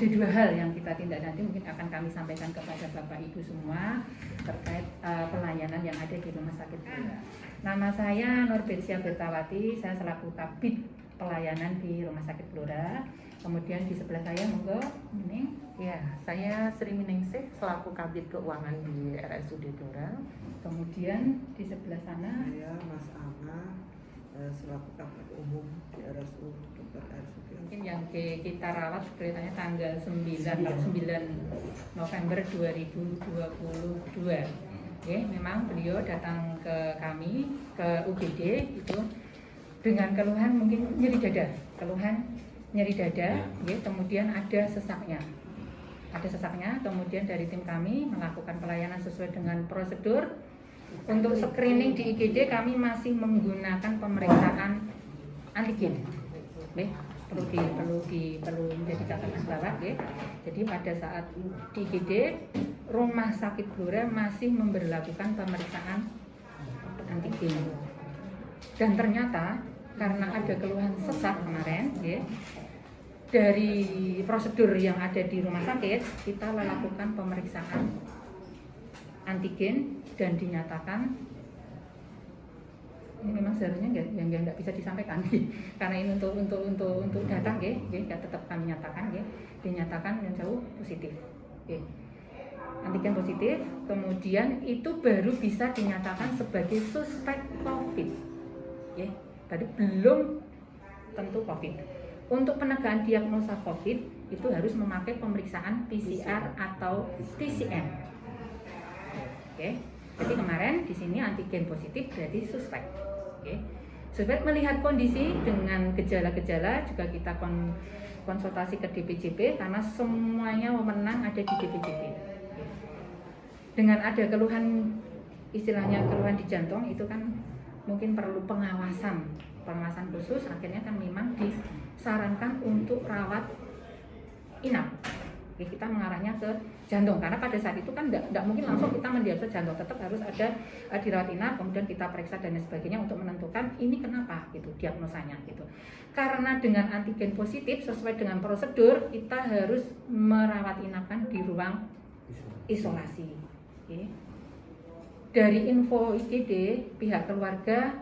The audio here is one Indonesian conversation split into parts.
ada dua hal yang kita tindak lanjuti, mungkin akan kami sampaikan kepada Bapak Ibu semua terkait pelayanan yang ada di Rumah Sakit Blora. Nama saya Norbirsyah Bertawati, saya selaku Kabid Pelayanan di Rumah Sakit Blora. Kemudian di sebelah saya, monggo, Mining. Ya, saya Sri Miningsih selaku Kabid Keuangan di RSUD Blora. Kemudian di sebelah sana, Saya Mas Ana selaku Kabid Umum di RSU Dr. RSUD. mungkin yang kita rawat ceritanya tanggal 9 November 2022. Oke, memang beliau datang ke kami, ke UGD itu dengan keluhan mungkin nyeri dada, ya, kemudian ada sesaknya, kemudian dari tim kami melakukan pelayanan sesuai dengan prosedur. Untuk screening di IGD kami masih menggunakan pemeriksaan antigen, perlu menjadi catatan bawah, ya. Jadi pada saat di IGD Rumah Sakit Blora masih memberlakukan pemeriksaan antigen, dan ternyata karena ada keluhan sesak kemarin, ya, dari prosedur yang ada di rumah sakit kita melakukan pemeriksaan antigen dan dinyatakan ini memang seharusnya nggak bisa disampaikan karena ini untuk datang, ya, tetap kami nyatakan, ya, dinyatakan yang jauh positif, ya. Antigen positif, kemudian itu baru bisa dinyatakan sebagai suspek COVID, ya. Tadi belum tentu COVID. Untuk penegakan diagnosa COVID itu harus memakai pemeriksaan PCR atau TCM. Oke. Jadi kemarin di sini antigen positif berarti suspek. Oke. Suspek melihat kondisi dengan gejala-gejala juga kita konsultasi ke DPJP karena semuanya wewenang ada di DPJP. Dengan ada keluhan, istilahnya keluhan di jantung itu kan mungkin perlu pengawasan khusus, akhirnya kan memang disarankan untuk rawat inap. Oke, kita mengarahnya ke jantung karena pada saat itu kan tidak mungkin langsung kita mendiagnosa jantung, tetap harus ada dirawat inap, kemudian kita periksa dan sebagainya untuk menentukan ini kenapa gitu diagnosanya gitu. Karena dengan antigen positif sesuai dengan prosedur kita harus merawat inapkan di ruang isolasi. Oke. Dari info IGD pihak keluarga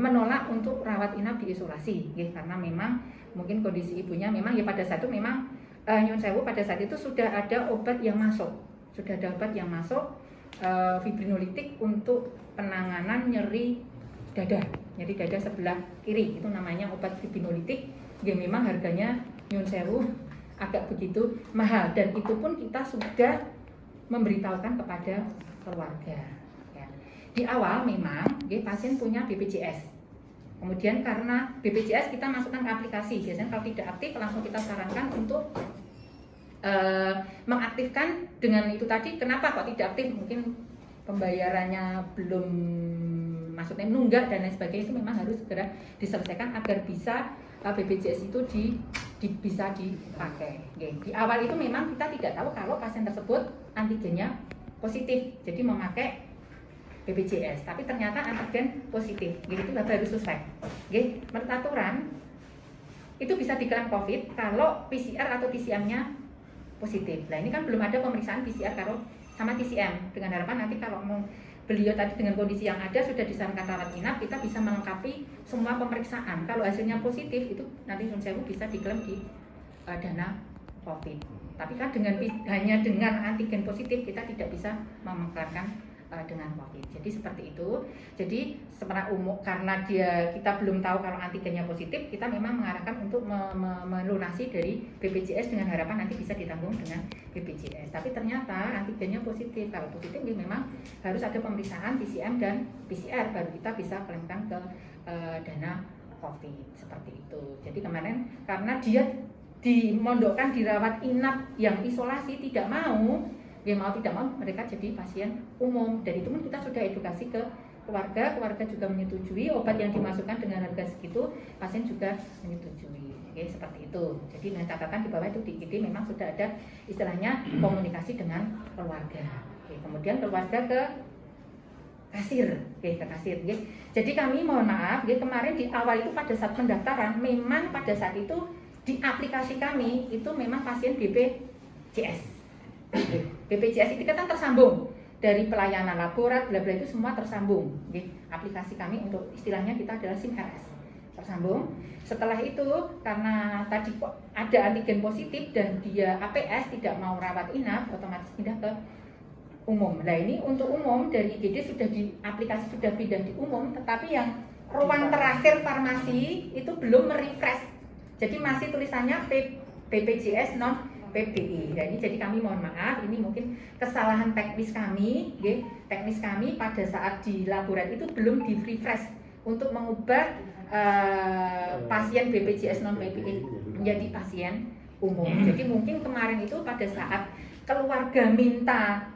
menolak untuk rawat inap di isolasi, ya, karena memang mungkin kondisi ibunya memang ya pada saat itu memang nyun sewu pada saat itu sudah ada obat yang masuk, fibrinolitik untuk penanganan nyeri dada sebelah kiri, itu namanya obat fibrinolitik, ya memang harganya nyun sewu agak begitu mahal dan itu pun kita sudah memberitahukan kepada keluarga. Di awal memang pasien punya BPJS. Kemudian karena BPJS kita masukkan ke aplikasi. Biasanya kalau tidak aktif langsung kita sarankan untuk mengaktifkan dengan itu tadi. Kenapa kok tidak aktif? Mungkin pembayarannya belum, maksudnya menunggak dan lain sebagainya, itu memang harus segera diselesaikan agar bisa BPJS itu bisa dipakai. Di awal itu memang kita tidak tahu kalau pasien tersebut antigennya positif. Jadi memakai BPJS, tapi ternyata antigen positif, itu baru suspek. Menurut aturan itu bisa diklaim COVID kalau PCR atau TCM-nya positif. Nah ini kan belum ada pemeriksaan PCR kalau sama TCM. Dengan harapan nanti kalau beliau tadi dengan kondisi yang ada sudah disarankan rawat inap, kita bisa melengkapi semua pemeriksaan. Kalau hasilnya positif itu nanti nyun sewu bisa diklaim di dana COVID. Tapi kan hanya dengan antigen positif kita tidak bisa memengkarkan dengan COVID. Jadi seperti itu. Jadi secara umum karena kita belum tahu kalau antigennya positif, kita memang mengarahkan untuk melunasi dari BPJS dengan harapan nanti bisa ditanggung dengan BPJS. Tapi ternyata antigennya positif. Kalau positif ya memang harus ada pemeriksaan TCM dan PCR baru kita bisa klaimkan ke dana COVID seperti itu. Jadi kemarin karena dia dimondokkan dirawat inap yang isolasi tidak mau mereka jadi pasien umum, dan itu pun kita sudah edukasi ke keluarga juga menyetujui obat yang dimasukkan dengan harga segitu, pasien juga menyetujui. Seperti itu. Jadi dengan catatan di bawah itu di IGD memang sudah ada istilahnya komunikasi dengan keluarga. Kemudian keluarga ke kasir. Jadi kami mohon maaf, kemarin di awal itu pada saat pendaftaran memang pada saat itu di aplikasi kami itu memang pasien BPJS. BPJS itu kan tersambung dari pelayanan laborat, bla bla itu semua tersambung. Aplikasi kami untuk istilahnya kita adalah SIM RS tersambung. Setelah itu karena tadi kok ada antigen positif dan dia APS tidak mau rawat inap, otomatis pindah ke umum. Nah ini untuk umum dari IGD sudah di aplikasi sudah pindah di umum, tetapi yang ruang terakhir farmasi itu belum merefresh. Jadi masih tulisannya BPJS non PBI. Nah, ini jadi kami mohon maaf, ini mungkin kesalahan teknis kami, teknis kami pada saat di laborat itu belum di refresh untuk mengubah pasien BPJS non PBI menjadi pasien umum. Jadi mungkin kemarin itu pada saat keluarga minta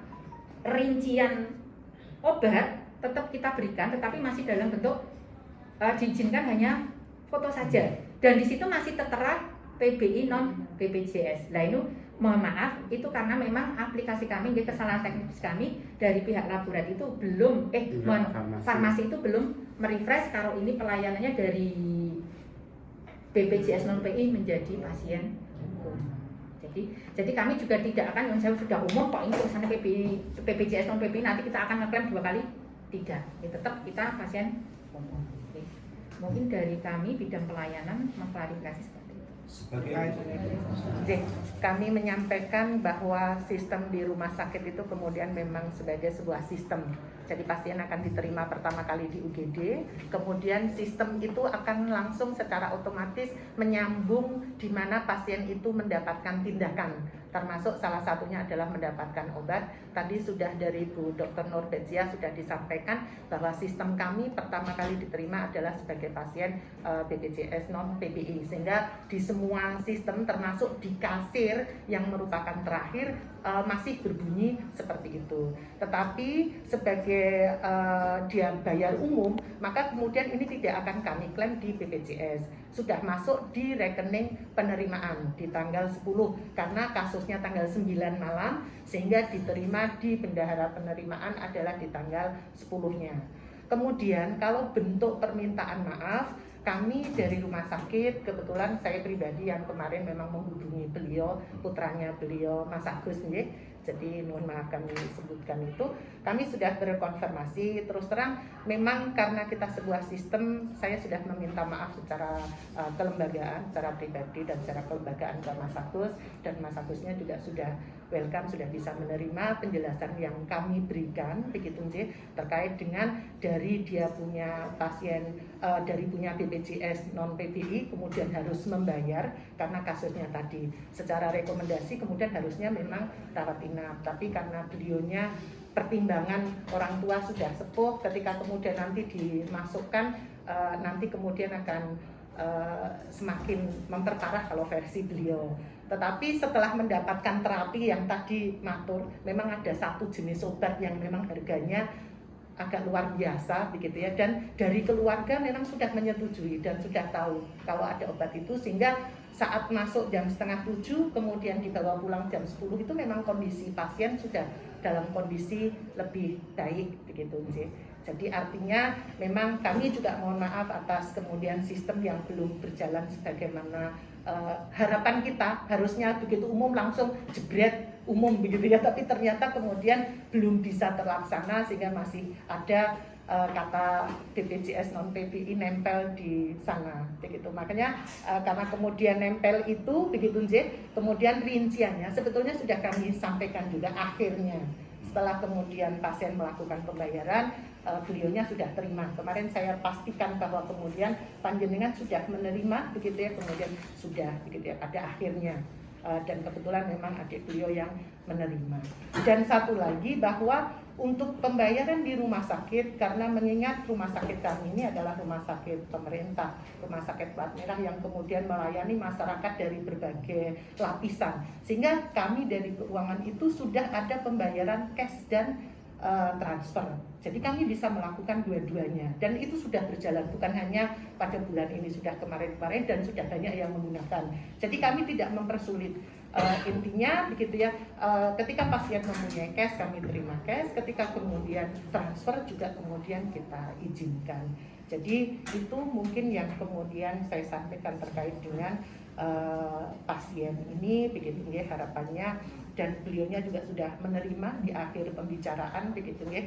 rincian obat tetap kita berikan, tetapi masih dalam bentuk diizinkan hanya foto saja, dan di situ masih tertera PBI non BPJS. Nah ini mohon maaf itu karena memang aplikasi kami, kesalahan teknis kami dari pihak laborat itu belum farmasi itu belum merefresh kalau ini pelayanannya dari BPJS non PI menjadi pasien umum. Jadi kami juga tidak akan, yang saya sudah umum kok ini urusannya BPJS non PI nanti kita akan ngeklaim 2 kali, tidak. Tetap kita pasien umum. Mungkin dari kami bidang pelayanan mengklarifikasi seperti itu. Kami menyampaikan bahwa sistem di rumah sakit itu kemudian memang sebagai sebuah sistem. Jadi pasien akan diterima pertama kali di UGD, kemudian sistem itu akan langsung secara otomatis menyambung di mana pasien itu mendapatkan tindakan, termasuk salah satunya adalah mendapatkan obat. Tadi sudah dari Bu Dr. Nurbezia sudah disampaikan bahwa sistem kami pertama kali diterima adalah sebagai pasien BPJS non PBI, sehingga di semua sistem termasuk di kasir yang merupakan terakhir masih berbunyi seperti itu. Tetapi sebagai dia bayar umum, maka kemudian ini tidak akan kami klaim di BPJS. Sudah masuk di rekening penerimaan di tanggal 10 karena kasusnya tanggal 9 malam, sehingga diterima di bendahara penerimaan adalah di tanggal 10-nya. Kemudian kalau bentuk permintaan maaf, kami dari rumah sakit, kebetulan saya pribadi yang kemarin memang menghubungi beliau, putranya beliau Mas Agus, jadi mohon maaf kami sebutkan itu, kami sudah berkonfirmasi. Terus terang memang karena kita sebuah sistem, saya sudah meminta maaf secara kelembagaan, secara pribadi dan secara kelembagaan ke Mas Agus, dan Mas Agusnya juga sudah welcome, sudah bisa menerima penjelasan yang kami berikan begitu terkait dengan dari dia punya pasien dari punya BPJS non PBI kemudian harus membayar karena kasusnya tadi secara rekomendasi kemudian harusnya memang rawat inap, tapi karena beliaunya pertimbangan orang tua sudah sepuh, ketika kemudian nanti dimasukkan nanti kemudian akan semakin memperparah kalau versi beliau. Tetapi setelah mendapatkan terapi yang tadi matur, memang ada satu jenis obat yang memang harganya agak luar biasa begitu ya, dan dari keluarga memang sudah menyetujui dan sudah tahu kalau ada obat itu, sehingga saat masuk jam 6:30 kemudian dibawa pulang jam 10 itu memang kondisi pasien sudah dalam kondisi lebih baik begitu sih. Jadi artinya memang kami juga mohon maaf atas kemudian sistem yang belum berjalan sebagaimana harapan kita, harusnya begitu umum langsung jebret umum begitu ya, tapi ternyata kemudian belum bisa terlaksana sehingga masih ada kata BPJS non PBI nempel di sana begitu. Makanya karena kemudian nempel itu begitu kemudian rinciannya sebetulnya sudah kami sampaikan juga akhirnya. Setelah kemudian pasien melakukan pembayaran, beliaunya sudah terima. Kemarin saya pastikan bahwa kemudian panjenengan sudah menerima begitu ya, kemudian sudah begitu ya pada akhirnya. Dan kebetulan memang adik beliau yang menerima. Dan satu lagi bahwa untuk pembayaran di rumah sakit, karena mengingat rumah sakit kami ini adalah rumah sakit pemerintah, rumah sakit plat merah yang kemudian melayani masyarakat dari berbagai lapisan, sehingga kami dari keuangan itu sudah ada pembayaran cash dan transfer. Jadi kami bisa melakukan dua-duanya dan itu sudah berjalan, bukan hanya pada bulan ini, sudah kemarin-kemarin dan sudah banyak yang menggunakan. Jadi kami tidak mempersulit. Intinya begitu ya, ketika pasien mempunyai cash kami terima cash, ketika kemudian transfer juga kemudian kita izinkan. Jadi itu mungkin yang kemudian saya sampaikan terkait dengan pasien ini, begitu ya harapannya, dan beliaunya juga sudah menerima di akhir pembicaraan, begitu ya.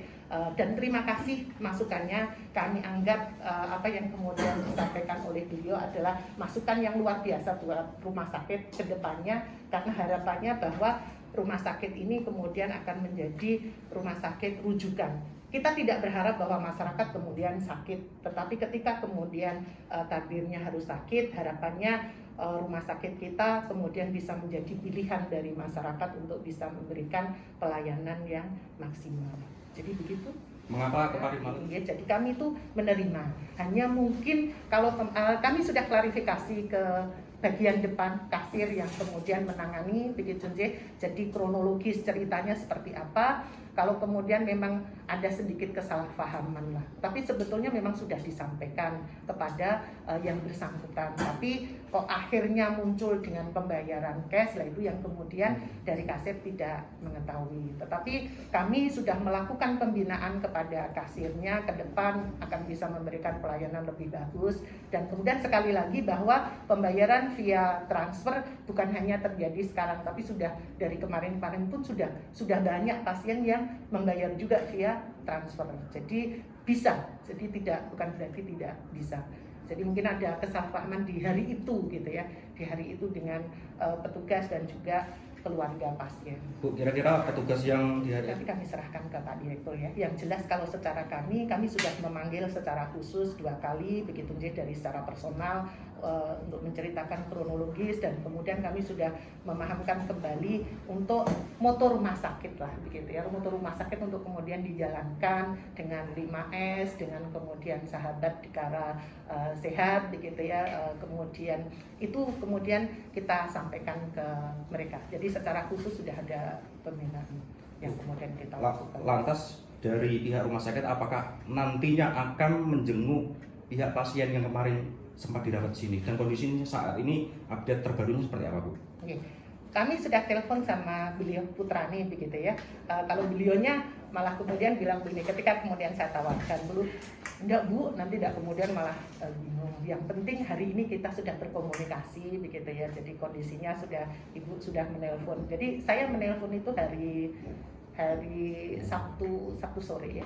Dan terima kasih masukannya. Kami anggap apa yang kemudian disampaikan oleh beliau adalah masukan yang luar biasa buat rumah sakit ke depannya, karena harapannya bahwa rumah sakit ini kemudian akan menjadi rumah sakit rujukan. Kita tidak berharap bahwa masyarakat kemudian sakit, tetapi ketika kemudian takdirnya harus sakit, harapannya rumah sakit kita kemudian bisa menjadi pilihan dari masyarakat untuk bisa memberikan pelayanan yang maksimal. Jadi begitu. Mengapa Pak Malu? Ya, jadi kami itu menerima. Hanya mungkin kalau kami sudah klarifikasi ke bagian depan kasir yang kemudian menangani, begitu ya. Jadi kronologis ceritanya seperti apa. Kalau kemudian memang ada sedikit kesalahpahaman lah, tapi sebetulnya memang sudah disampaikan kepada yang bersangkutan. Tapi kok akhirnya muncul dengan pembayaran cash, lah itu yang kemudian dari kasir tidak mengetahui. Tetapi kami sudah melakukan pembinaan kepada kasirnya, ke depan akan bisa memberikan pelayanan lebih bagus. Dan kemudian sekali lagi bahwa pembayaran via transfer bukan hanya terjadi sekarang, tapi sudah dari kemarin-kemarin pun sudah banyak pasien yang membayar juga via transfer. Jadi bisa, jadi bukan berarti tidak bisa. Jadi mungkin ada kesalahpahaman di hari itu gitu ya, di hari itu dengan petugas dan juga keluarga pasien. Bu, kira-kira petugas yang di hari Nanti kami serahkan ke Pak Direktur ya. Yang jelas kalau secara kami sudah memanggil secara khusus 2 kali begitu dari secara personal untuk menceritakan kronologis, dan kemudian kami sudah memahamkan kembali untuk motor rumah sakit lah begitu ya. Motor rumah sakit untuk kemudian dijalankan dengan 5S, dengan kemudian sahabat Dikara sehat begitu ya. Kemudian itu kemudian kita sampaikan ke mereka. Jadi secara khusus sudah ada pembinaan yang kemudian kita lakukan. Lantas dari pihak rumah sakit apakah nantinya akan menjenguk pihak pasien yang kemarin sempat dirawat di sini, dan kondisinya saat ini update terbarunya seperti apa, Bu? Oke. Kami sudah telepon sama beliau putrane begitu ya. Kalau beliaunya malah kemudian bilang begini, ketika kemudian saya tawarkan dulu, enggak Bu, nanti tidak kemudian malah bingung. Yang penting hari ini kita sudah berkomunikasi begitu ya. Jadi kondisinya Ibu sudah menelpon. Jadi saya menelpon itu hari Sabtu sore ya.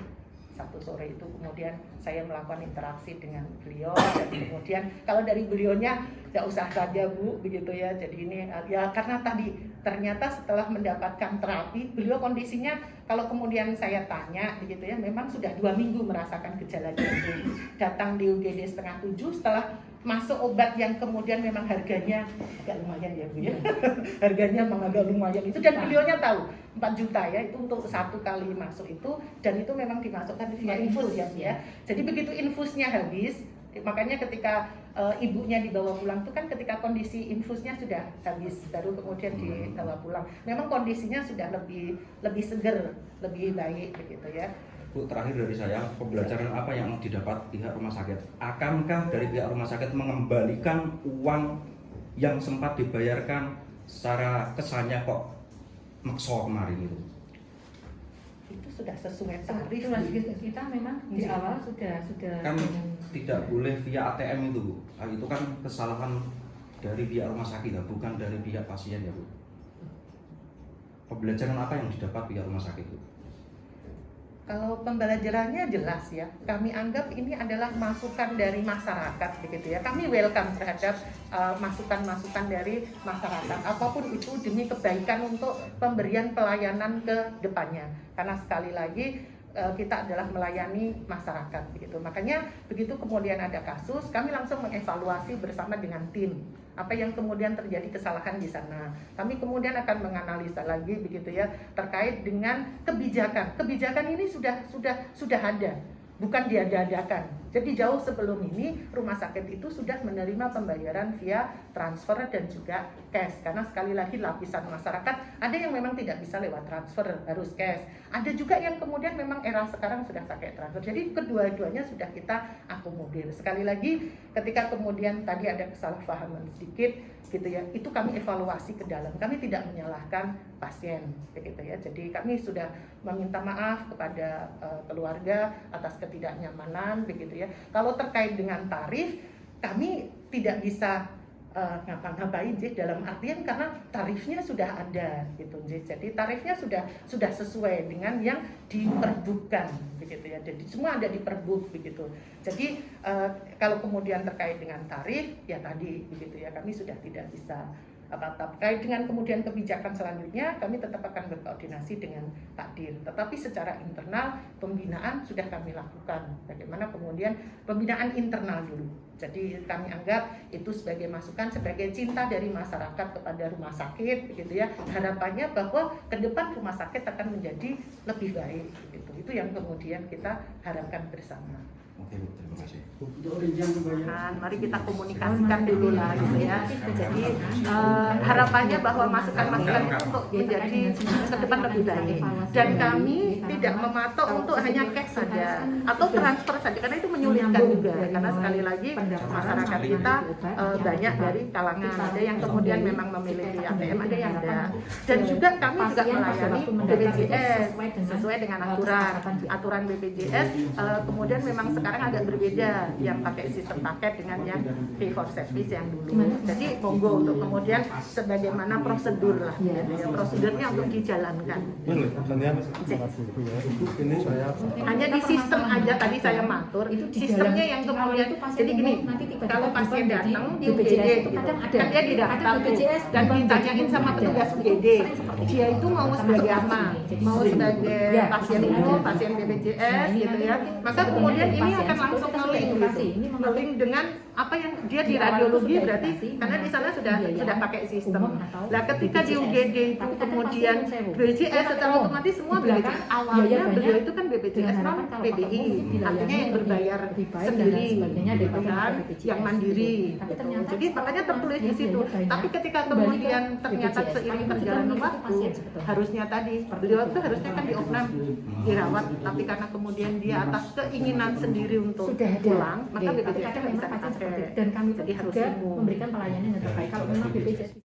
Sabtu sore itu kemudian saya melakukan interaksi dengan beliau, dan kemudian kalau dari beliaunya tidak usah saja Bu begitu ya. Jadi ini ya karena tadi ternyata setelah mendapatkan terapi beliau kondisinya, kalau kemudian saya tanya begitu ya, memang sudah 2 minggu merasakan gejala jantung. Datang di UGD setengah 7 setelah masuk obat yang kemudian memang harganya agak lumayan ya Bu ya. Harganya memang agak lumayan itu, dan beliaunya tahu 4 juta ya itu untuk 1 kali masuk itu, dan itu memang dimasukkan via infus ya. Jadi begitu infusnya habis, makanya ketika ibunya dibawa pulang itu kan ketika kondisi infusnya sudah habis baru kemudian dibawa pulang. Memang kondisinya sudah lebih seger, lebih baik begitu ya. Bu, terakhir dari saya, pembelajaran apa yang didapat pihak rumah sakit? Akankah dari pihak rumah sakit mengembalikan uang yang sempat dibayarkan secara kesannya kok makso kemarin itu? Itu sudah sesuai tarif. Kita memang di awal sudah Kan tidak boleh via ATM itu, Bu. Itu kan kesalahan dari pihak rumah sakit ya, bukan dari pihak pasien ya, Bu. Pembelajaran apa yang didapat pihak rumah sakit itu? Kalau pembelajarannya jelas ya, kami anggap ini adalah masukan dari masyarakat begitu ya. Kami welcome terhadap masukan-masukan dari masyarakat, apapun itu demi kebaikan untuk pemberian pelayanan ke depannya. Karena sekali lagi kita adalah melayani masyarakat begitu. Makanya begitu kemudian ada kasus, kami langsung mengevaluasi bersama dengan tim apa yang kemudian terjadi kesalahan di sana. Kami kemudian akan menganalisa lagi begitu ya terkait dengan kebijakan. Kebijakan ini sudah ada, bukan diada-adakan. Jadi jauh sebelum ini rumah sakit itu sudah menerima pembayaran via transfer dan juga cash. Karena sekali lagi lapisan masyarakat ada yang memang tidak bisa lewat transfer, harus cash. Ada juga yang kemudian memang era sekarang sudah pakai transfer. Jadi kedua-duanya sudah kita akomodir. Sekali lagi ketika kemudian tadi ada kesalahpahaman sedikit gitu ya, itu kami evaluasi ke dalam. Kami tidak menyalahkan pasien begitu ya. Jadi kami sudah meminta maaf kepada keluarga atas ketidaknyamanan begitu ya. Kalau terkait dengan tarif, kami tidak bisa ngapa-ngapain sih, dalam artian karena tarifnya sudah ada gitu. Jadi tarifnya sudah sesuai dengan yang diperbutkan begitu ya. Jadi semua ada di perbut begitu. Jadi kalau kemudian terkait dengan tarif ya tadi begitu ya, kami sudah tidak bisa terkait dengan kemudian kebijakan selanjutnya kami tetap akan berkoordinasi dengan Pak Dir. Tetapi secara internal pembinaan sudah kami lakukan. Bagaimana kemudian pembinaan internal dulu. Jadi kami anggap itu sebagai masukan, sebagai cinta dari masyarakat kepada rumah sakit, begitu ya. Harapannya bahwa ke depan rumah sakit akan menjadi lebih baik, gitu. Itu yang kemudian kita harapkan bersama. Oke, Bu, terima kasih. Mari kita komunikasikan dulu lah, gitu ya. Jadi harapannya bahwa masukan-masukan itu untuk menjadi ke depan lebih baik. Dan kami tidak mematok untuk hanya cash saja atau transfer saja, karena itu menyulitkan juga. Karena sekali lagi masyarakat kita banyak dari kalangan, ada yang kemudian memang memiliki ATM, ada yang enggak. Dan juga kami juga melayani BPJS sesuai dengan aturan BPJS. Kemudian memang sekarang agak berbeda yang pakai sistem paket dengan yang pay for service yang dulu. Jadi monggo untuk kemudian sebagaimana prosedur lah, ya, prosedurnya untuk dijalankan. Hanya di sistem aja tadi saya matur, sistemnya yang kemudian jadi gini, kalau pasien datang di UGD gitu, kan dia didaftar dan ditanyain sama petugas UGD, dia itu mau sebagai apa, mau sebagai pasien umum, pasien BPJS gitu ya, maka kemudian ini akan langsung nge-link dengan apa yang dia di radiologi, berarti karena di sana sudah pakai sistem. Nah ketika di UGD itu kemudian BPJS secara otomatis semua BPJS, awalnya beliau itu kan BPJS non PBI, artinya yang berbayar sendiri gitu kan, yang mandiri gitu. Jadi makanya tertulis di situ. Tapi ketika kemudian ternyata seiring berjalannya waktu, harusnya tadi beliau itu harusnya kan diopnam, dirawat, tapi karena kemudian dia atas keinginan sendiri untuk pulang, maka BPJS-nya nggak bisa dipakai. Dan kami jadi harus juga memberikan pelayanan yang terbaik. Kalau memang BPJS